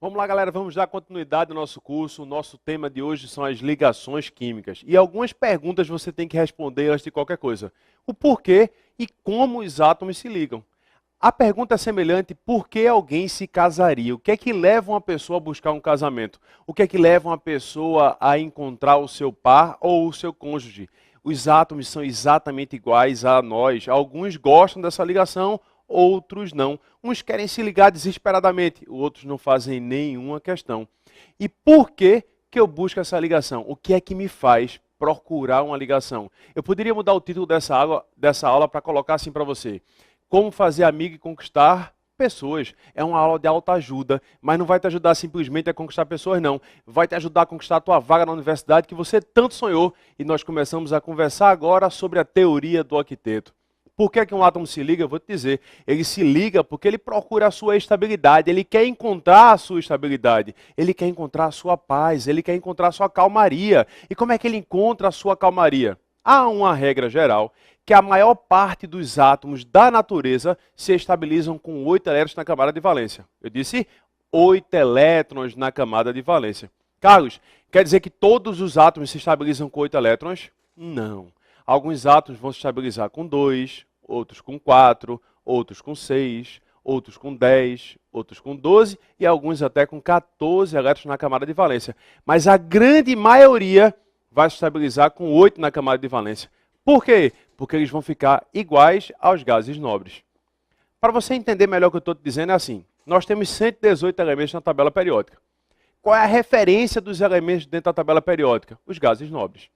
Vamos lá, galera, vamos dar continuidade ao nosso curso. O nosso tema de hoje são as ligações químicas. E algumas perguntas você tem que responder antes de qualquer coisa. O porquê e como os átomos se ligam. A pergunta é semelhante: por que alguém se casaria? O que é que leva uma pessoa a buscar um casamento? O que é que leva uma pessoa a encontrar o seu par ou o seu cônjuge? Os átomos são exatamente iguais a nós. Alguns gostam dessa ligação, outros não. Uns querem se ligar desesperadamente, outros não fazem nenhuma questão. E por que eu busco essa ligação? O que é que me faz procurar uma ligação? Eu poderia mudar o título dessa aula para colocar assim para você: como fazer amigo e conquistar pessoas. É uma aula de autoajuda, mas não vai te ajudar simplesmente a conquistar pessoas, não. Vai te ajudar a conquistar a tua vaga na universidade que você tanto sonhou. E nós começamos a conversar agora sobre a teoria do octeto. Por que um átomo se liga? Eu vou te dizer. Ele se liga porque ele procura a sua estabilidade, ele quer encontrar a sua estabilidade, ele quer encontrar a sua paz, ele quer encontrar a sua calmaria. E como é que ele encontra a sua calmaria? Há uma regra geral que a maior parte dos átomos da natureza se estabilizam com 8 elétrons na camada de valência. Eu disse 8 elétrons na camada de valência. Carlos, quer dizer que todos os átomos se estabilizam com 8 elétrons? Não. Alguns átomos vão se estabilizar com 2, outros com 4, outros com 6, outros com 10, outros com 12 e alguns até com 14 elétrons na camada de valência. Mas a grande maioria vai se estabilizar com 8 na camada de valência. Por quê? Porque eles vão ficar iguais aos gases nobres. Para você entender melhor o que eu estou te dizendo, é assim: nós temos 118 elementos na tabela periódica. Qual é a referência dos elementos dentro da tabela periódica? Os gases nobres.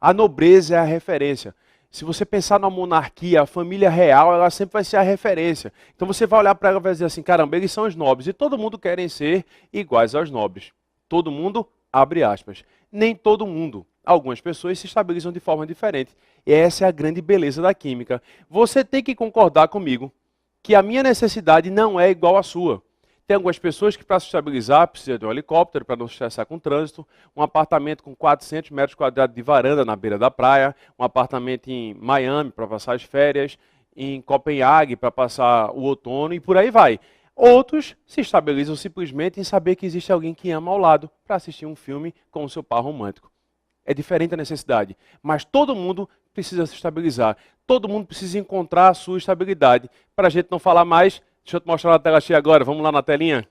A nobreza é a referência. Se você pensar na monarquia, a família real, ela sempre vai ser a referência. Então você vai olhar para ela e vai dizer assim: caramba, eles são os nobres. E todo mundo quer ser iguais aos nobres. Todo mundo, abre aspas. Nem todo mundo. Algumas pessoas se estabilizam de forma diferente. E essa é a grande beleza da química. Você tem que concordar comigo que a minha necessidade não é igual à sua. Tem algumas pessoas que, para se estabilizar, precisam de um helicóptero para não se estressar com o trânsito, um apartamento com 400 metros quadrados de varanda na beira da praia, um apartamento em Miami para passar as férias, em Copenhague para passar o outono e por aí vai. Outros se estabilizam simplesmente em saber que existe alguém que ama ao lado para assistir um filme com o seu par romântico. É diferente a necessidade, mas todo mundo precisa se estabilizar. Todo mundo precisa encontrar a sua estabilidade. Para a gente não falar mais, deixa eu te mostrar na tela cheia agora. Vamos lá na telinha?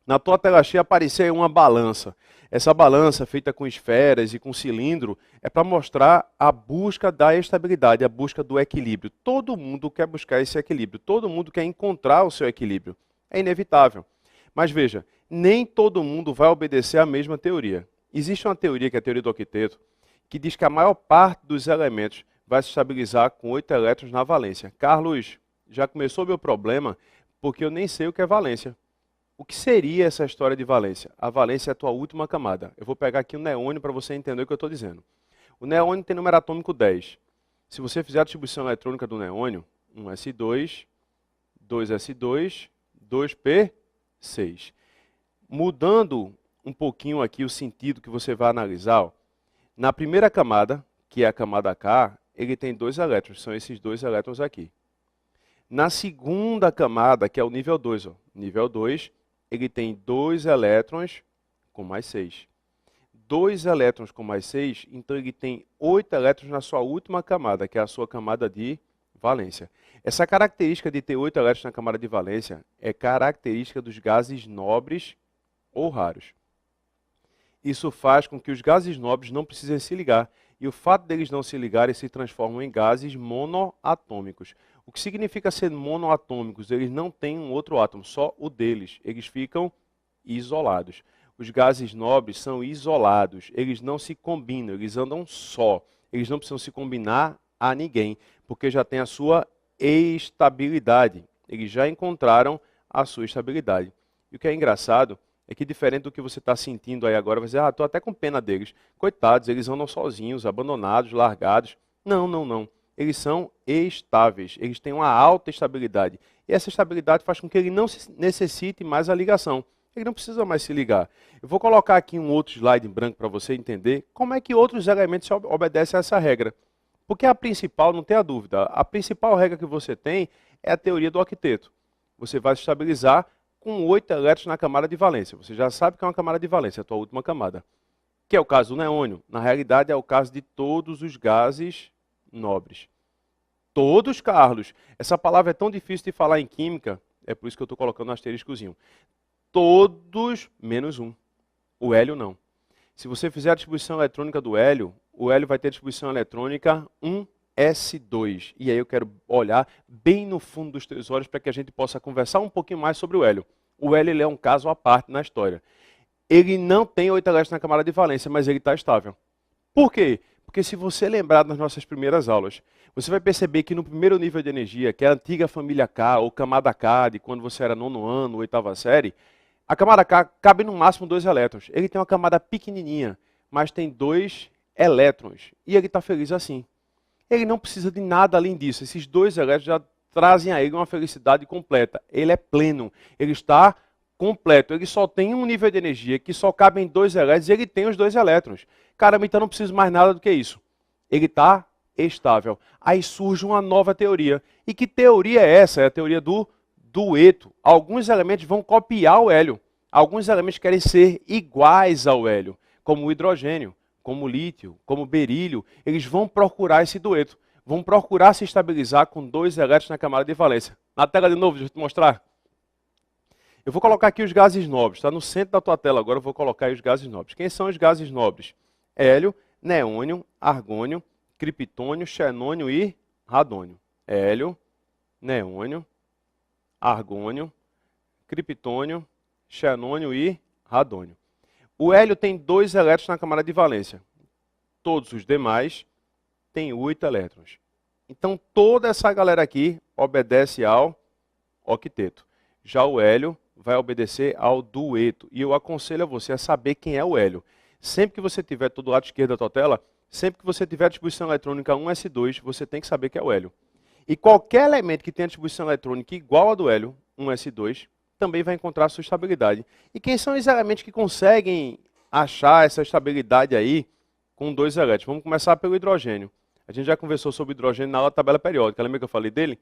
Na tua tela cheia apareceu uma balança. Essa balança, feita com esferas e com cilindro, é para mostrar a busca da estabilidade, a busca do equilíbrio. Todo mundo quer buscar esse equilíbrio. Todo mundo quer encontrar o seu equilíbrio. É inevitável. Mas veja, nem todo mundo vai obedecer à mesma teoria. Existe uma teoria, que é a teoria do octeto, que diz que a maior parte dos elementos vai se estabilizar com 8 elétrons na valência. Carlos, já começou o meu problema, porque eu nem sei o que é valência. O que seria essa história de valência? A valência é a tua última camada. Eu vou pegar aqui o neônio para você entender o que eu estou dizendo. O neônio tem número atômico 10. Se você fizer a distribuição eletrônica do neônio, 1s2, 2s2, 2p6. Mudando um pouquinho aqui o sentido que você vai analisar, ó. Na primeira camada, que é a camada K, ele tem 2 elétrons, são esses 2 elétrons aqui. Na segunda camada, que é o nível 2, ó, nível 2, ele tem 2 elétrons com mais 6. 2 elétrons com mais 6, então ele tem 8 elétrons na sua última camada, que é a sua camada de valência. Essa característica de ter 8 elétrons na camada de valência é característica dos gases nobres ou raros. Isso faz com que os gases nobres não precisem se ligar. E o fato deles não se ligarem se transformam em gases monoatômicos. O que significa ser monoatômicos? Eles não têm um outro átomo, só o deles. Eles ficam isolados. Os gases nobres são isolados. Eles não se combinam, eles andam só. Eles não precisam se combinar a ninguém, porque já tem a sua estabilidade. Eles já encontraram a sua estabilidade. E o que é engraçado é que, diferente do que você está sentindo aí agora, você dizer: estou até com pena deles. Coitados, eles andam sozinhos, abandonados, largados. Não, não, não. Eles são estáveis, eles têm uma alta estabilidade. E essa estabilidade faz com que ele não necessite mais a ligação. Ele não precisa mais se ligar. Eu vou colocar aqui um outro slide em branco para você entender como é que outros elementos obedecem a essa regra. Porque a principal, não tem a dúvida, a principal regra que você tem é a teoria do octeto. Você vai se estabilizar com 8 elétrons na camada de valência. Você já sabe que é uma camada de valência, a tua última camada. Que é o caso do neônio. Na realidade, é o caso de todos os gases nobres. Todos, Carlos. Essa palavra é tão difícil de falar em química, é por isso que eu estou colocando um asteriscozinho. Todos menos um. O hélio não. Se você fizer a distribuição eletrônica do hélio, o hélio vai ter distribuição eletrônica 1s2. E aí eu quero olhar bem no fundo dos teus olhos para que a gente possa conversar um pouquinho mais sobre o hélio. O hélio ele é um caso à parte na história. Ele não tem 8 elétrons na camada de valência, mas ele está estável. Por quê? Porque se você lembrar das nossas primeiras aulas, você vai perceber que no primeiro nível de energia, que é a antiga família K, ou camada K, de quando você era nono ano, oitava série, a camada K cabe no máximo 2 elétrons. Ele tem uma camada pequenininha, mas tem 2 elétrons. E ele está feliz assim. Ele não precisa de nada além disso. Esses 2 elétrons já trazem a ele uma felicidade completa. Ele é pleno. Ele está completo. Ele só tem um nível de energia que só cabe em 2 elétrons e ele tem os 2 elétrons. Caramba, então não preciso mais nada do que isso. Ele está estável. Aí surge uma nova teoria. E que teoria é essa? É a teoria do dueto. Alguns elementos vão copiar o hélio. Alguns elementos querem ser iguais ao hélio, como o hidrogênio, como o lítio, como o berílio. Eles vão procurar esse dueto. Vão procurar se estabilizar com 2 elétrons na camada de valência. Na tela de novo, deixa eu te mostrar. Eu vou colocar aqui os gases nobres. Está no centro da tua tela agora, eu vou colocar aí os gases nobres. Quem são os gases nobres? Hélio, neônio, argônio, criptônio, xenônio e radônio. Hélio, neônio, argônio, criptônio, xenônio e radônio. O hélio tem 2 elétrons na camada de valência. Todos os demais têm 8 elétrons. Então, toda essa galera aqui obedece ao octeto. Já o hélio vai obedecer ao dueto. E eu aconselho a você a saber quem é o hélio. Sempre que você tiver, do lado esquerdo da tua tela, sempre que você tiver a distribuição eletrônica 1s2, você tem que saber que é o hélio. E qualquer elemento que tenha distribuição eletrônica igual a do hélio, 1s2, também vai encontrar a sua estabilidade. E quem são os elementos que conseguem achar essa estabilidade aí com 2 elétrons? Vamos começar pelo hidrogênio. A gente já conversou sobre hidrogênio na aula da tabela periódica. Lembra que eu falei dele?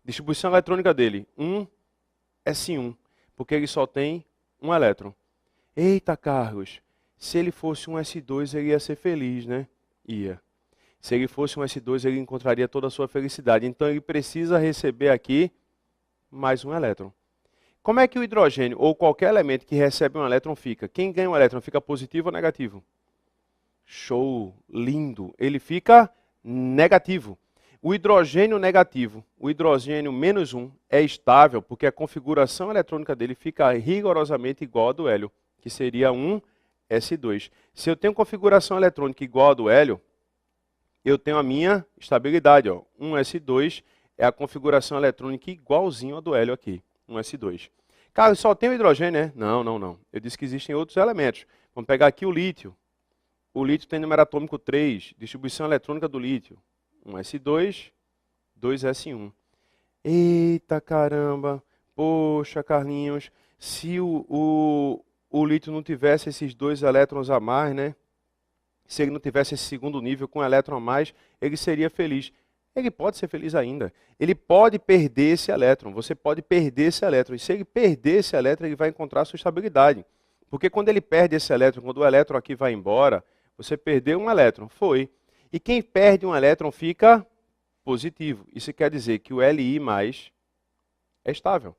Distribuição eletrônica dele, 1s1, porque ele só tem 1 elétron. Eita, Carlos, se ele fosse um S2, ele ia ser feliz, né? Ia. Se ele fosse um S2, ele encontraria toda a sua felicidade. Então, ele precisa receber aqui mais 1 elétron. Como é que o hidrogênio, ou qualquer elemento que recebe um elétron, fica? Quem ganha um elétron fica positivo ou negativo? Show, lindo. Ele fica negativo. O hidrogênio negativo, o hidrogênio menos 1, é estável, porque a configuração eletrônica dele fica rigorosamente igual a do hélio, que seria 1s2. Se eu tenho configuração eletrônica igual a do hélio, eu tenho a minha estabilidade. 1s2 é a configuração eletrônica igualzinho a do hélio aqui, 1s2. Cara, só tem o hidrogênio, né? Não. Eu disse que existem outros elementos. Vamos pegar aqui o lítio. O lítio tem número atômico 3, distribuição eletrônica do lítio. 1s2, 2s1. Eita caramba, poxa Carlinhos, se o lítio não tivesse esses 2 elétrons a mais, né? Se ele não tivesse esse segundo nível com um elétron a mais, ele seria feliz. Ele pode ser feliz ainda. Ele pode perder esse elétron, você pode perder esse elétron. E se ele perder esse elétron, ele vai encontrar a sua estabilidade. Porque quando ele perde esse elétron, quando o elétron aqui vai embora, você perdeu um elétron, foi. E quem perde um elétron fica positivo. Isso quer dizer que o Li+ é estável.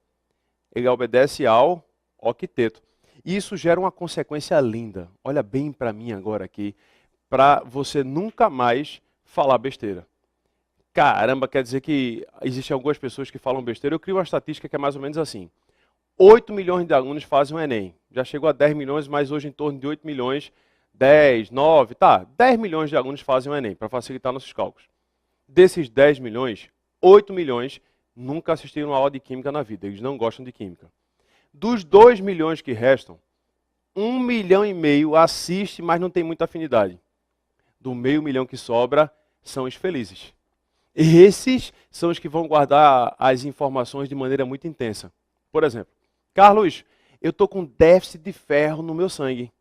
Ele obedece ao octeto. E isso gera uma consequência linda. Olha bem para mim agora aqui, para você nunca mais falar besteira. Caramba, quer dizer que existem algumas pessoas que falam besteira. Eu crio uma estatística que é mais ou menos assim. 8 milhões de alunos fazem o Enem. Já chegou a 10 milhões, mas hoje em torno de 8 milhões, 10, 9, 10 milhões de alunos fazem o Enem, para facilitar nossos cálculos. Desses 10 milhões, 8 milhões nunca assistiram a aula de química na vida. Eles não gostam de química. Dos 2 milhões que restam, 1,5 milhão assiste, mas não tem muita afinidade. Do meio milhão que sobra, são os felizes. Esses são os que vão guardar as informações de maneira muito intensa. Por exemplo, Carlos, eu estou com déficit de ferro no meu sangue.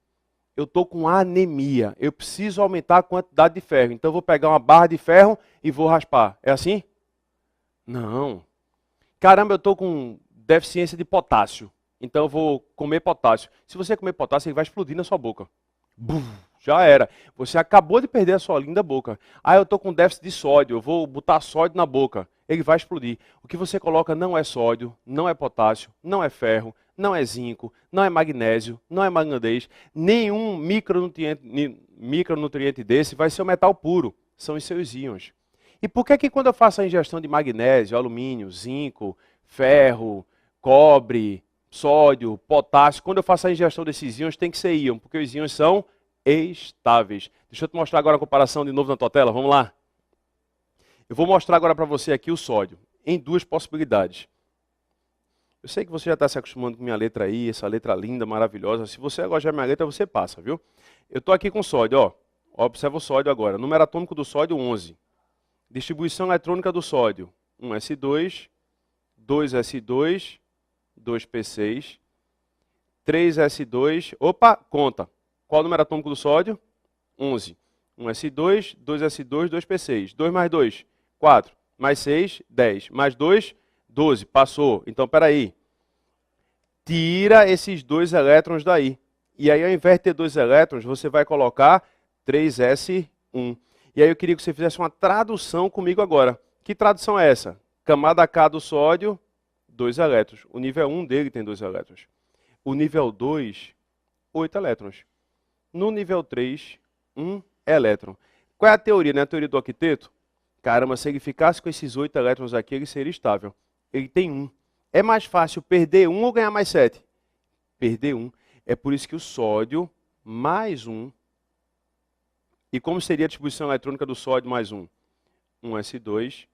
Eu estou com anemia. Eu preciso aumentar a quantidade de ferro. Então eu vou pegar uma barra de ferro e vou raspar. É assim? Não. Caramba, eu estou com deficiência de potássio. Então eu vou comer potássio. Se você comer potássio, ele vai explodir na sua boca. Bum, já era. Você acabou de perder a sua linda boca. Ah, eu estou com déficit de sódio. Eu vou botar sódio na boca. Ele vai explodir. O que você coloca não é sódio, não é potássio, não é ferro, não é zinco, não é magnésio, não é manganês. Nenhum micronutriente desse vai ser o metal puro. São os seus íons. E por que quando eu faço a ingestão de magnésio, alumínio, zinco, ferro, cobre, sódio, potássio, quando eu faço a ingestão desses íons, tem que ser íon, porque os íons são estáveis. Deixa eu te mostrar agora a comparação de novo na tua tela, vamos lá. Eu vou mostrar agora para você aqui o sódio, em duas possibilidades. Eu sei que você já está se acostumando com minha letra aí, essa letra linda, maravilhosa. Se você gosta da minha letra, você passa, viu? Eu estou aqui com sódio, ó. Observa o sódio agora. Número atômico do sódio, 11. Distribuição eletrônica do sódio, 1s2, 2s2, 2p6, 3s2, opa, conta. Qual o número atômico do sódio? 11. 1s2, 2s2, 2p6. 2 mais 2, 4. Mais 6, 10. Mais 2, 12. Passou. Então, peraí. Tira esses 2 elétrons daí. E aí, ao invés de ter 2 elétrons, você vai colocar 3s1. E aí eu queria que você fizesse uma tradução comigo agora. Que tradução é essa? Camada K do sódio, 2 elétrons. O nível 1 dele tem 2 elétrons. O nível 2, 8 elétrons. No nível 3, 1 elétron. Qual é a teoria, né? A teoria do octeto? Caramba, se ele ficasse com esses 8 elétrons aqui, ele seria estável. Ele tem 1. É mais fácil perder 1 ou ganhar mais 7? Perder 1. É por isso que o sódio mais 1. E como seria a distribuição eletrônica do sódio mais 1? 1s2,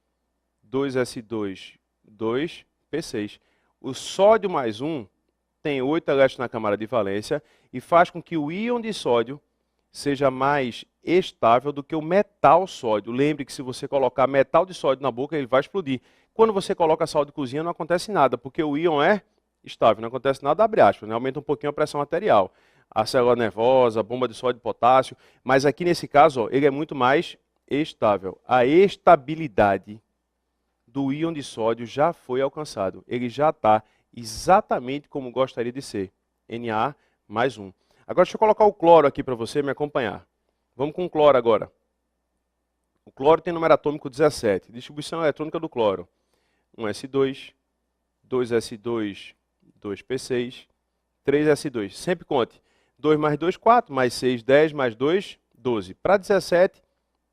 2s2, 2p6. O sódio mais 1 tem 8 elétrons na camada de valência e faz com que o íon de sódio seja mais estável do que o metal sódio. Lembre que se você colocar metal de sódio na boca, ele vai explodir. Quando você coloca sal de cozinha, não acontece nada, porque o íon é estável. Não acontece nada, abre aspas, né? Aumenta um pouquinho a pressão arterial. A célula nervosa, a bomba de sódio e potássio. Mas aqui nesse caso, ó, ele é muito mais estável. A estabilidade do íon de sódio já foi alcançado. Ele já está exatamente como gostaria de ser. Na mais 1. Agora deixa eu colocar o cloro aqui para você me acompanhar. Vamos com o cloro agora. O cloro tem número atômico 17. Distribuição eletrônica do cloro. 1s2, 2s2, 2p6, 3s2. Sempre conte. 2 mais 2, 4, mais 6, 10, mais 2, 12. Para 17,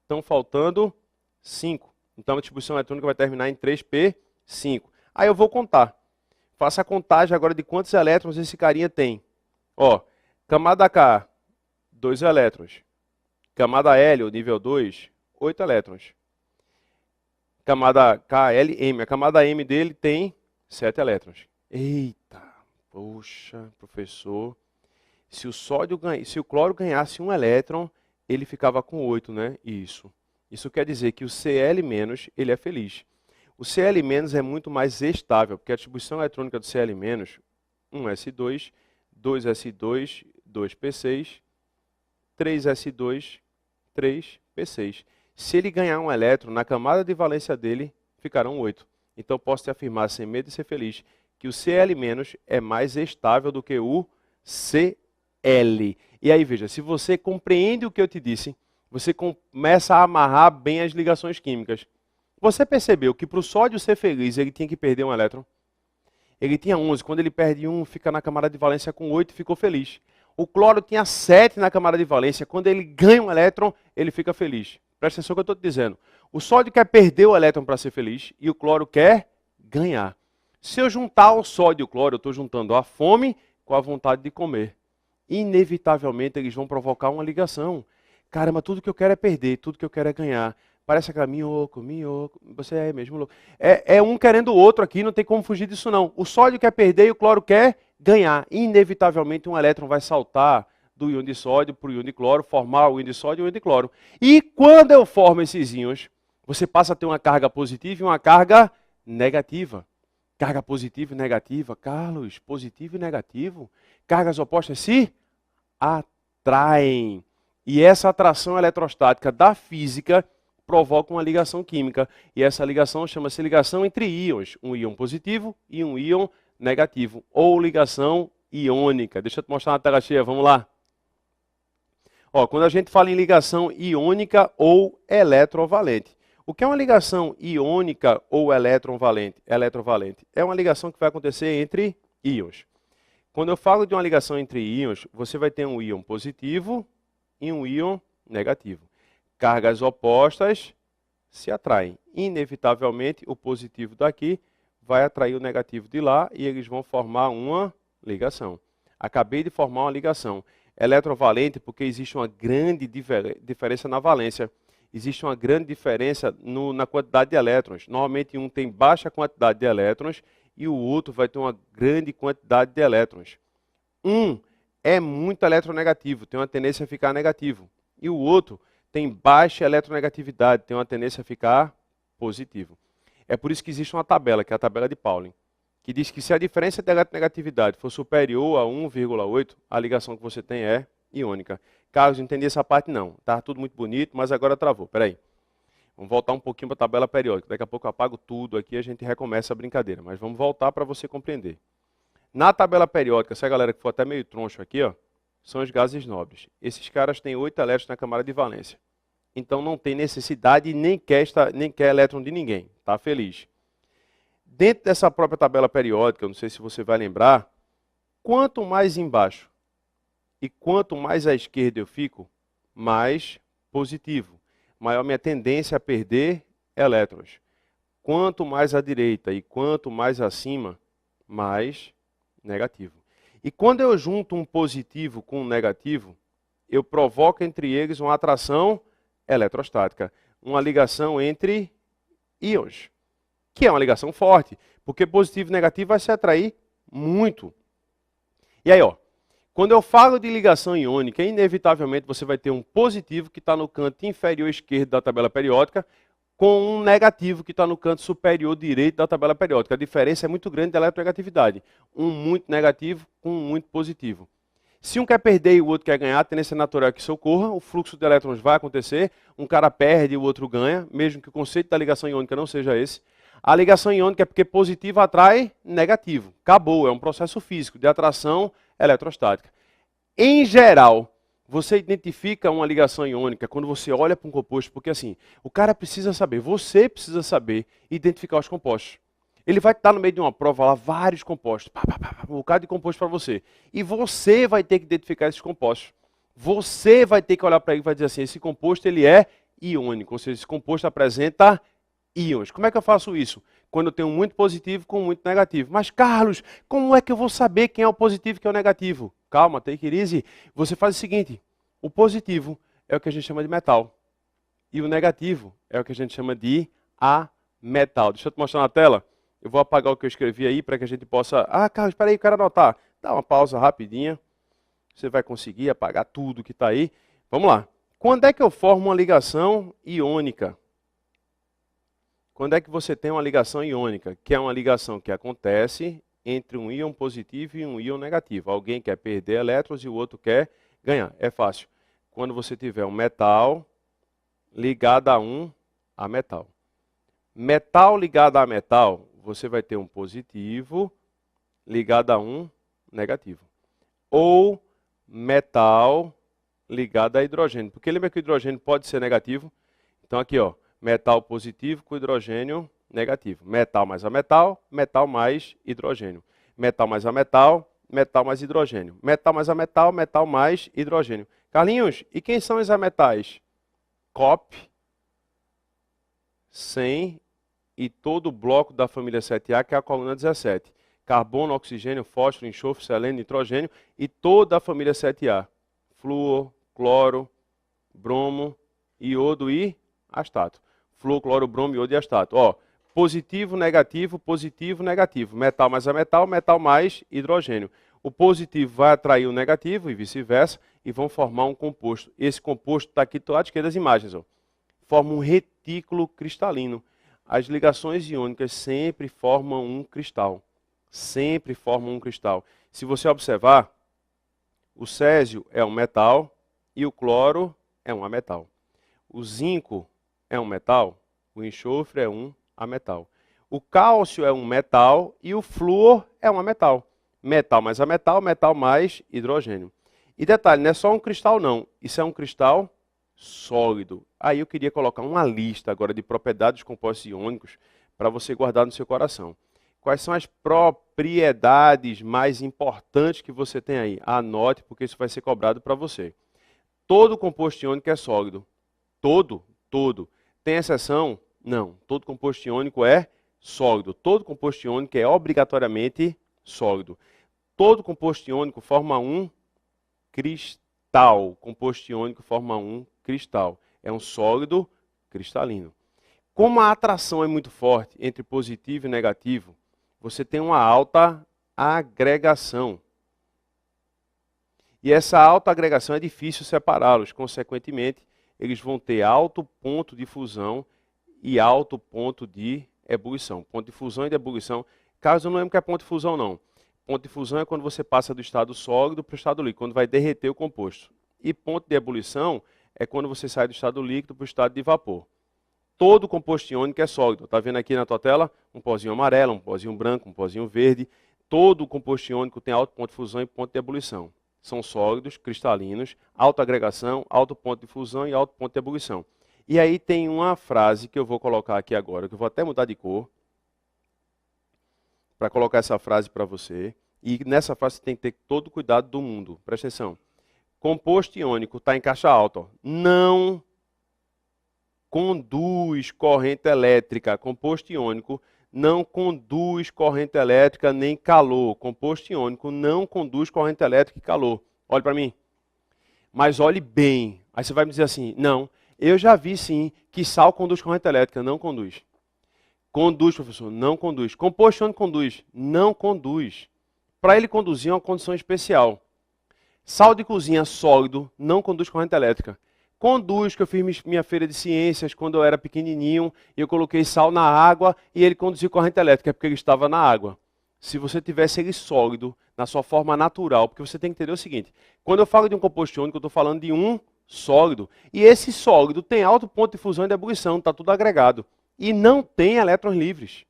estão faltando 5. Então a distribuição eletrônica vai terminar em 3p5. Aí eu vou contar. Faça a contagem agora de quantos elétrons esse carinha tem. Ó, camada K, 2 elétrons. Camada L, o nível 2, 8 elétrons. Camada KLM, a camada M dele tem 7 elétrons. Eita, poxa, professor. Se o cloro ganhasse 1 elétron, ele ficava com 8, né? Isso. Isso quer dizer que o Cl- ele é feliz. O Cl- é muito mais estável, porque a distribuição eletrônica do Cl-, 1s2, 2s2, 2p6, 3s2, 3p6. Se ele ganhar 1 elétron, na camada de valência dele, ficarão 8. Então posso te afirmar, sem medo de ser feliz, que o Cl- é mais estável do que o Cl. E aí, veja, se você compreende o que eu te disse, você começa a amarrar bem as ligações químicas. Você percebeu que para o sódio ser feliz, ele tinha que perder 1 elétron? Ele tinha 11. Quando ele perde 1, fica na camada de valência com 8 e ficou feliz. O cloro tinha 7 na camada de valência. Quando ele ganha 1 elétron, ele fica feliz. Presta atenção no que eu estou te dizendo. O sódio quer perder o elétron para ser feliz e o cloro quer ganhar. Se eu juntar o sódio e o cloro, eu estou juntando a fome com a vontade de comer. Inevitavelmente, eles vão provocar uma ligação. Caramba, tudo que eu quero é perder, tudo que eu quero é ganhar. Parece aquela minhoco, você é mesmo louco. É um querendo o outro aqui, não tem como fugir disso não. O sódio quer perder e o cloro quer ganhar. Inevitavelmente, um elétron vai saltar do íon de sódio para o íon de cloro, formar o íon de sódio e o íon de cloro. E quando eu formo esses íons, você passa a ter uma carga positiva e uma carga negativa. Carga positiva e negativa. Carlos, positivo e negativo? Cargas opostas se atraem. E essa atração eletrostática da física provoca uma ligação química. E essa ligação chama-se ligação entre íons. Um íon positivo e um íon negativo. Ou ligação iônica. Deixa eu te mostrar na tela cheia, vamos lá. Ó, quando a gente fala em ligação iônica ou eletrovalente. O que é uma ligação iônica ou eletrovalente? É uma ligação que vai acontecer entre íons. Quando eu falo de uma ligação entre íons, você vai ter um íon positivo e um íon negativo. Cargas opostas se atraem. Inevitavelmente, o positivo daqui vai atrair o negativo de lá e eles vão formar uma ligação. Acabei de formar uma ligação. Eletrovalente porque existe uma grande diferença na valência. Existe uma grande diferença na quantidade de elétrons. Normalmente um tem baixa quantidade de elétrons e o outro vai ter uma grande quantidade de elétrons. Um é muito eletronegativo, tem uma tendência a ficar negativo. E o outro tem baixa eletronegatividade, tem uma tendência a ficar positivo. É por isso que existe uma tabela, que é a tabela de Pauling, que diz que se a diferença de eletronegatividade for superior a 1,8, a ligação que você tem é iônica. Carlos, não entendi essa parte não. Estava tudo muito bonito, mas agora travou. Espera aí. Vamos voltar um pouquinho para a tabela periódica. Daqui a pouco eu apago tudo aqui e a gente recomeça a brincadeira. Mas vamos voltar para você compreender. Na tabela periódica, essa galera que for até meio troncho aqui, ó, são os gases nobres. Esses caras têm 8 elétrons na camada de valência. Então não tem necessidade e nem quer elétron de ninguém. Tá feliz. Dentro dessa própria tabela periódica, eu não sei se você vai lembrar, quanto mais embaixo e quanto mais à esquerda eu fico, mais positivo. Maior minha tendência a perder elétrons. Quanto mais à direita e quanto mais acima, mais negativo. E quando eu junto um positivo com um negativo, eu provoco entre eles uma atração eletrostática. Uma ligação entre íons. Que é uma ligação forte, porque positivo e negativo vai se atrair muito. E aí, ó, quando eu falo de ligação iônica, inevitavelmente você vai ter um positivo que está no canto inferior esquerdo da tabela periódica, com um negativo que está no canto superior direito da tabela periódica. A diferença é muito grande da eletronegatividade. Um muito negativo com um muito positivo. Se um quer perder e o outro quer ganhar, a tendência natural é que isso ocorra, o fluxo de elétrons vai acontecer, um cara perde e o outro ganha, mesmo que o conceito da ligação iônica não seja esse. A ligação iônica é porque positivo atrai negativo. Acabou, é um processo físico de atração eletrostática. Em geral, você identifica uma ligação iônica quando você olha para um composto, porque assim, o cara precisa saber, você precisa saber identificar os compostos. Ele vai estar no meio de uma prova lá, vários compostos, um bocado de composto para você. E você vai ter que identificar esses compostos. Você vai ter que olhar para ele e vai dizer assim, esse composto ele é iônico, ou seja, esse composto apresenta íons. Como é que eu faço isso? Quando eu tenho muito positivo com muito negativo. Mas, Carlos, como é que eu vou saber quem é o positivo e quem é o negativo? Calma, take it easy. Você faz o seguinte, o positivo é o que a gente chama de metal. E o negativo é o que a gente chama de ametal. Deixa eu te mostrar na tela. Eu vou apagar o que eu escrevi aí para que a gente possa... Ah, Carlos, espera aí, eu quero anotar. Dá uma pausa rapidinha. Você vai conseguir apagar tudo que está aí. Vamos lá. Quando é que eu formo uma ligação iônica? Quando é que você tem uma ligação iônica? Que é uma ligação que acontece entre um íon positivo e um íon negativo. Alguém quer perder elétrons e o outro quer ganhar. É fácil. Quando você tiver um metal ligado a metal. Metal ligado a metal, você vai ter um positivo ligado a um negativo. Ou metal ligado a hidrogênio. Porque lembra que o hidrogênio pode ser negativo? Então aqui, ó, metal positivo com hidrogênio negativo. Metal mais a metal, metal mais hidrogênio. Metal mais a metal, metal mais hidrogênio. Metal mais a metal, metal mais hidrogênio. Carlinhos, e quem são os ametais? COP, 100 e todo o bloco da família 7A, que é a coluna 17. Carbono, oxigênio, fósforo, enxofre, selênio, nitrogênio e toda a família 7A. Flúor, cloro, bromo, iodo e astato. Flúor, cloro, bromo, iodo e astato. Ó, positivo, negativo, negativo. Metal mais a metal, metal mais hidrogênio. O positivo vai atrair o negativo e vice-versa e vão formar um composto. Esse composto está aqui à esquerda das imagens. Ó. Forma um retículo cristalino. as ligações iônicas sempre formam um cristal. Sempre formam um cristal. Se você observar, o césio é um metal e o cloro é um ametal. O zinco é um metal, o enxofre é um ametal. O cálcio é um metal e o flúor é um ametal. Metal mais ametal, metal mais hidrogênio. E detalhe, não é só um cristal não, isso é um cristal sólido. Aí eu queria colocar uma lista agora de propriedades dos compostos iônicos para você guardar no seu coração. Quais são as propriedades mais importantes que você tem aí? Anote, porque isso vai ser cobrado para você. Todo composto iônico é sólido. Todo. Tem exceção? Não. Todo composto iônico é sólido. Todo composto iônico é obrigatoriamente sólido. Todo composto iônico forma um cristal. Composto iônico forma um cristal. É um sólido cristalino. Como a atração é muito forte entre positivo e negativo, você tem uma alta agregação. E essa alta agregação é difícil separá-los. Consequentemente, eles vão ter alto ponto de fusão e alto ponto de ebulição. Ponto de fusão e de ebulição. Caso eu não lembro o que é ponto de fusão, não. Ponto de fusão é quando você passa do estado sólido para o estado líquido, quando vai derreter o composto. E ponto de ebulição é quando você sai do estado líquido para o estado de vapor. Todo composto iônico é sólido. Está vendo aqui na tua tela? Um pozinho amarelo, um pozinho branco, um pozinho verde. Todo composto iônico tem alto ponto de fusão e ponto de ebulição. São sólidos, cristalinos, alta agregação, alto ponto de fusão e alto ponto de ebulição. E aí tem uma frase que eu vou colocar aqui agora, que eu vou até mudar de cor, para colocar essa frase para você. E nessa frase você tem que ter todo o cuidado do mundo. Presta atenção. Composto iônico está em caixa alta. Ó. Não conduz corrente elétrica. Composto iônico não conduz corrente elétrica nem calor. Composto iônico não conduz corrente elétrica e calor. Olhe para mim. Mas olhe bem. Aí você vai me dizer assim, não, eu já vi sim que sal conduz corrente elétrica. Não conduz. Conduz, professor, não conduz. Composto iônico conduz? Não conduz. Para ele conduzir é uma condição especial. Sal de cozinha sólido não conduz corrente elétrica. Conduz, que eu fiz minha feira de ciências quando eu era pequenininho, e eu coloquei sal na água e ele conduziu corrente elétrica, porque ele estava na água. Se você tivesse ele sólido, na sua forma natural, porque você tem que entender o seguinte, quando eu falo de um composto iônico, eu estou falando de um sólido, e esse sólido tem alto ponto de fusão e de ebulição, está tudo agregado, e não tem elétrons livres.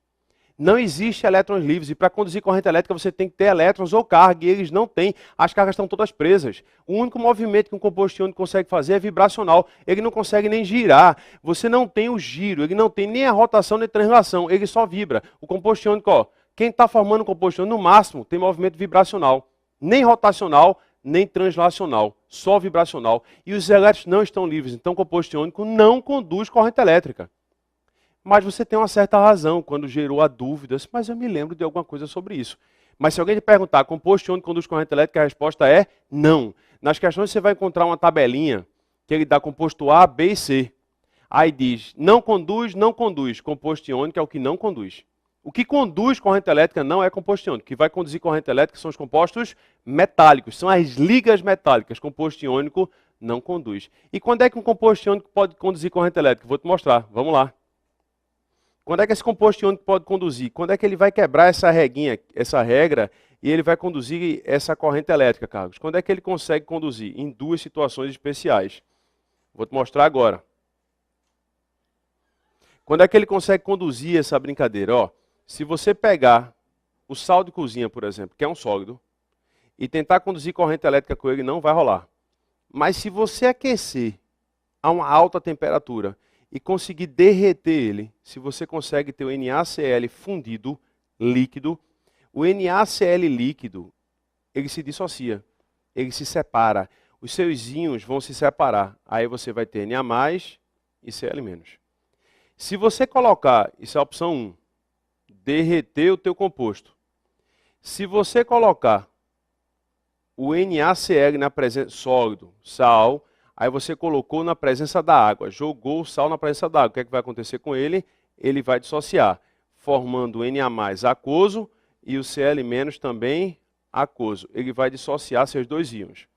Não existe elétrons livres, e para conduzir corrente elétrica você tem que ter elétrons ou carga, e eles não têm, as cargas estão todas presas. O único movimento que um composto iônico consegue fazer é vibracional, ele não consegue nem girar, você não tem o giro, ele não tem nem a rotação nem a translação, ele só vibra. O composto iônico, ó, quem está formando um composto iônico, no máximo, tem movimento vibracional, nem rotacional, nem translacional, só vibracional. E os elétrons não estão livres, então o composto iônico não conduz corrente elétrica. Mas você tem uma certa razão quando gerou a dúvida, mas eu me lembro de alguma coisa sobre isso. Mas se alguém te perguntar, composto iônico conduz corrente elétrica, a resposta é não. Nas questões você vai encontrar uma tabelinha que ele dá composto A, B e C. Aí diz, não conduz, não conduz. Composto iônico é o que não conduz. O que conduz corrente elétrica não é composto iônico. O que vai conduzir corrente elétrica são os compostos metálicos, são as ligas metálicas. Composto iônico não conduz. E quando é que um composto iônico pode conduzir corrente elétrica? Vou te mostrar, vamos lá. Quando é que esse composto iônico pode conduzir? Quando é que ele vai quebrar essa regra, e ele vai conduzir essa corrente elétrica, Carlos? Quando é que ele consegue conduzir? Em duas situações especiais. Vou te mostrar agora. Quando é que ele consegue conduzir essa brincadeira? Ó, se você pegar o sal de cozinha, por exemplo, que é um sólido, e tentar conduzir corrente elétrica com ele, não vai rolar. Mas se você aquecer a uma alta temperatura e conseguir derreter ele, se você consegue ter o NaCl fundido, líquido, o NaCl líquido, ele se dissocia, ele se separa. Os seus íons vão se separar. Aí você vai ter Na+, e Cl-. Se você colocar, isso é a opção 1, derreter o teu composto. Se você colocar o NaCl na presença sólido, sal, aí você colocou na presença da água, jogou o sal na presença da água. O que é que vai acontecer com ele? Ele vai dissociar, formando o Na+ aquoso e o Cl- também aquoso. Ele vai dissociar seus dois íons.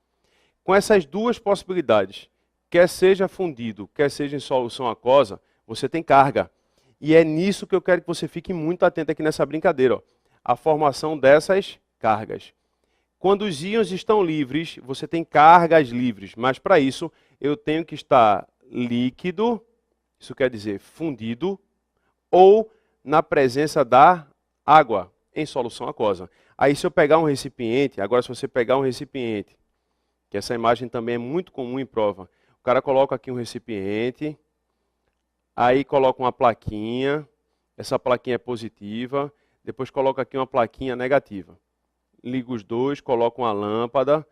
Com essas duas possibilidades, quer seja fundido, quer seja em solução aquosa, você tem carga. E é nisso que eu quero que você fique muito atento aqui nessa brincadeira. Ó. A formação dessas cargas. Quando os íons estão livres, você tem cargas livres, mas para isso eu tenho que estar líquido, isso quer dizer fundido, ou na presença da água em solução aquosa. Aí se eu pegar um recipiente, agora se você pegar um recipiente, que essa imagem também é muito comum em prova, o cara coloca aqui um recipiente, aí coloca uma plaquinha, essa plaquinha é positiva, depois coloca aqui uma plaquinha negativa. Liga os dois, coloca uma lâmpada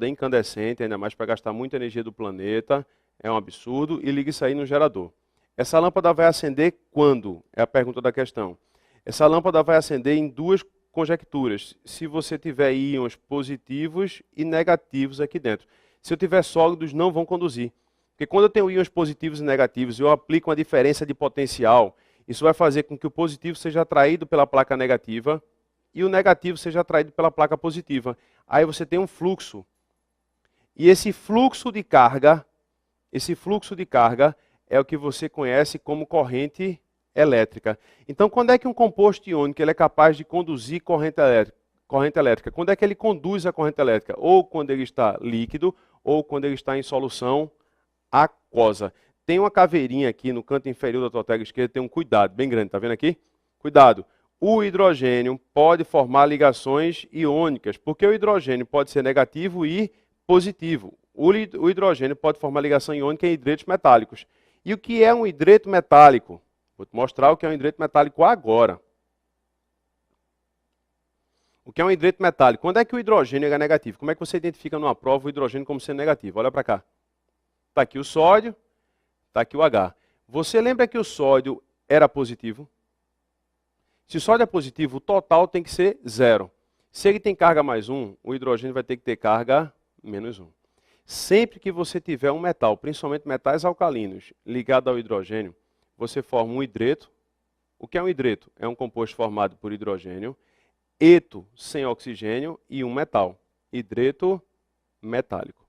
incandescente, ainda mais para gastar muita energia do planeta, é um absurdo, e liga isso aí no gerador. Essa lâmpada vai acender quando? É a pergunta da questão. Essa lâmpada vai acender em duas conjecturas, se você tiver íons positivos e negativos aqui dentro. Se eu tiver sólidos, não vão conduzir. Porque quando eu tenho íons positivos e negativos, eu aplico uma diferença de potencial, isso vai fazer com que o positivo seja atraído pela placa negativa e o negativo seja atraído pela placa positiva. Aí você tem um fluxo. E esse fluxo de carga é o que você conhece como corrente elétrica. Então, quando é que um composto iônico ele é capaz de conduzir corrente elétrica? Quando é que ele conduz a corrente elétrica? Ou quando ele está líquido, ou quando ele está em solução aquosa. Tem uma caveirinha aqui no canto inferior da tua tela esquerda, tem um cuidado bem grande, tá vendo aqui? Cuidado. O hidrogênio pode formar ligações iônicas, porque o hidrogênio pode ser negativo e positivo. O hidrogênio pode formar ligação iônica em hidretos metálicos. E o que é um hidreto metálico? Vou te mostrar o que é um hidreto metálico agora. O que é um hidreto metálico? Quando é que o hidrogênio é negativo? Como é que você identifica numa prova o hidrogênio como sendo negativo? Olha para cá. Está aqui o sódio, está aqui o H. Você lembra que o sódio era positivo? Se o sódio é positivo, o total tem que ser zero. Se ele tem carga mais 1, o hidrogênio vai ter que ter carga menos 1. Sempre que você tiver um metal, principalmente metais alcalinos, ligado ao hidrogênio, você forma um hidreto. O que é um hidreto? É um composto formado por hidrogênio, eto sem oxigênio e um metal. Hidreto metálico.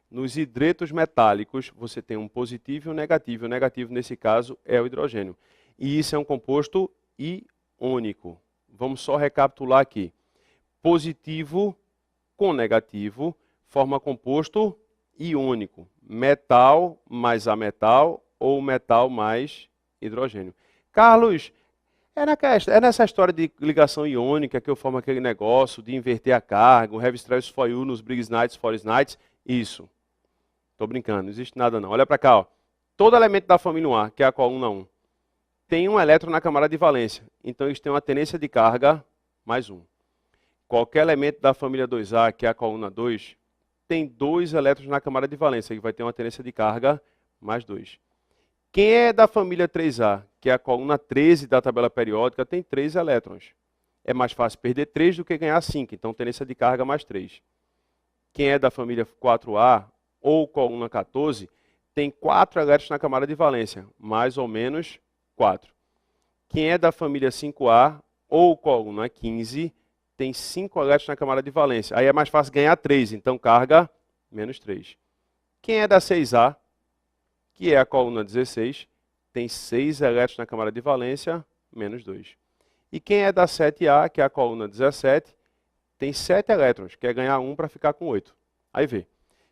Nos hidretos metálicos, você tem um positivo e um negativo. O negativo, nesse caso, é o hidrogênio. E isso é um composto iônico. Vamos só recapitular aqui. Positivo com negativo forma composto iônico. Metal mais ametal ou metal mais hidrogênio. Carlos, é nessa história de ligação iônica que eu formo aquele negócio de inverter a carga, o heavy stress for you nos Briggs-Knights, Forest-Knights? Isso. Estou brincando, não existe nada não. Olha para cá, ó. Todo elemento da família 1A, que é a coluna 1, tem um elétron na camada de valência. Então eles têm uma tendência de carga mais 1. Qualquer elemento da família 2A, que é a coluna 2, tem 2 elétrons na camada de valência, que vai ter uma tendência de carga mais 2. Quem é da família 3A, que é a coluna 13 da tabela periódica, tem 3 elétrons. É mais fácil perder 3 do que ganhar 5, então tendência de carga mais 3. Quem é da família 4A ou coluna 14, tem 4 elétrons na camada de valência, mais ou menos 4. Quem é da família 5A ou coluna 15, tem 5 elétrons na camada de valência. Aí é mais fácil ganhar 3, então carga menos 3. Quem é da 6A, que é a coluna 16, tem 6 elétrons na camada de valência, menos 2. E quem é da 7A, que é a coluna 17, tem 7 elétrons, quer ganhar 1 para ficar com 8. Aí vê.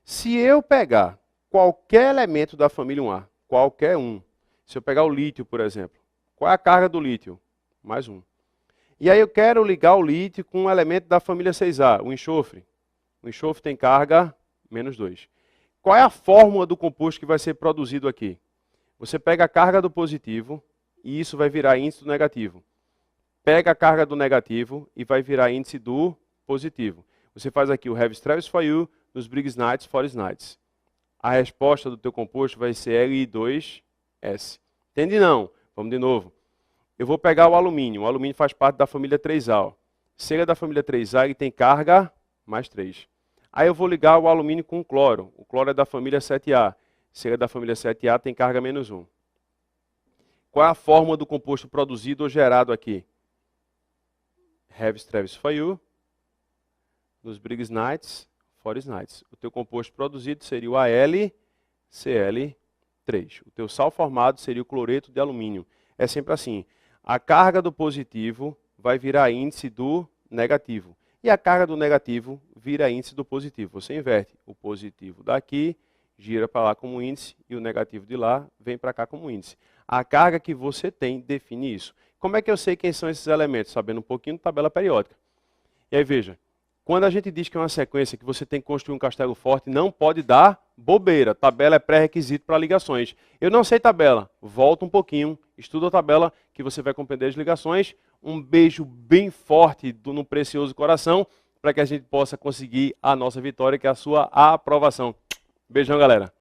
Se eu pegar qualquer elemento da família 1A, qualquer um, se eu pegar o lítio, por exemplo, qual é a carga do lítio? Mais 1. E aí eu quero ligar o lítio com um elemento da família 6A, o enxofre. O enxofre tem carga menos 2. Qual é a fórmula do composto que vai ser produzido aqui? Você pega a carga do positivo e isso vai virar índice do negativo. Pega a carga do negativo e vai virar índice do positivo. Você faz aqui o heavy stress for you nos Briggs-Knights, Forest-Knights. A resposta do teu composto vai ser Li2S. Entende não? Vamos de novo. Eu vou pegar o alumínio. O alumínio faz parte da família 3A. Ó. Se ele é da família 3A, ele tem carga mais 3. Aí eu vou ligar o alumínio com o cloro. O cloro é da família 7A. Se ele é da família 7A, tem carga menos 1. Qual é a fórmula do composto produzido ou gerado aqui? Heavy stress for you nos Briggs-Knights, Forest-Knights. O teu composto produzido seria o AlCl3. 3. O teu sal formado seria o cloreto de alumínio. É sempre assim. A carga do positivo vai virar índice do negativo. E a carga do negativo vira índice do positivo. Você inverte. O positivo daqui gira para lá como índice e o negativo de lá vem para cá como índice. A carga que você tem define isso. Como é que eu sei quem são esses elementos? Sabendo um pouquinho de tabela periódica. E aí veja, quando a gente diz que é uma sequência que você tem que construir um castelo forte, não pode dar bobeira. Tabela é pré-requisito para ligações. Eu não sei tabela. Volta um pouquinho, estuda a tabela que você vai compreender as ligações. Um beijo bem forte no precioso coração para que a gente possa conseguir a nossa vitória, que é a sua aprovação. Beijão, galera.